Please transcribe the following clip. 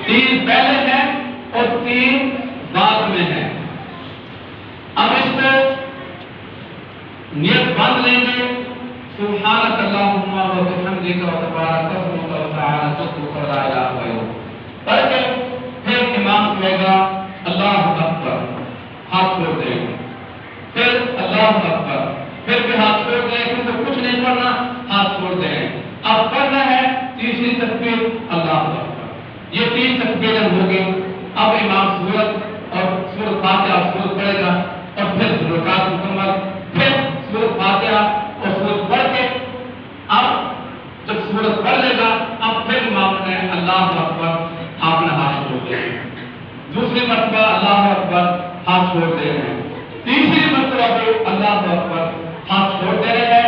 तीन पहले हैं और तीन बाद में है। अब इसको नियत बांध लेंगे, सुब्हानक अल्लाहुम्मा व बिहम्दिका व तबारक अस्मुका व तआला जद्दुका व ला इलाहा गैरुक। पढ़ के फिर इमाम कहेगा अल्लाहु अकबर, हाथ छोड़ देंगे, फिर अल्लाहु अकबर, फिर भी हाथ छोड़ देंगे, क्योंकि कुछ नहीं पढ़ना, हाथ छोड़ देंगे। अब पढ़ना है तीसरी तकबीर अल्लाहु अकबर। ये तीन तकबीरें हो गई। अब इमाम सूरत और सूरत फातिहा सूरत पढ़ेगा और फिर रुकात मुकम्मल, फिर सूरत फातिहा और सूरत पढ़ के अब जब सूरत पढ़ लेगा, अब फिर इमाम ने अल्लाहु अकबर, आपने हाथ छोड़ दिए। दूसरी मरतबा अल्लाहु अकबर, हाथ छोड़ दे रहे हैं। तीसरी मरतबा भी अल्लाहु अकबर, हाथ छोड़ दे रहे हैं।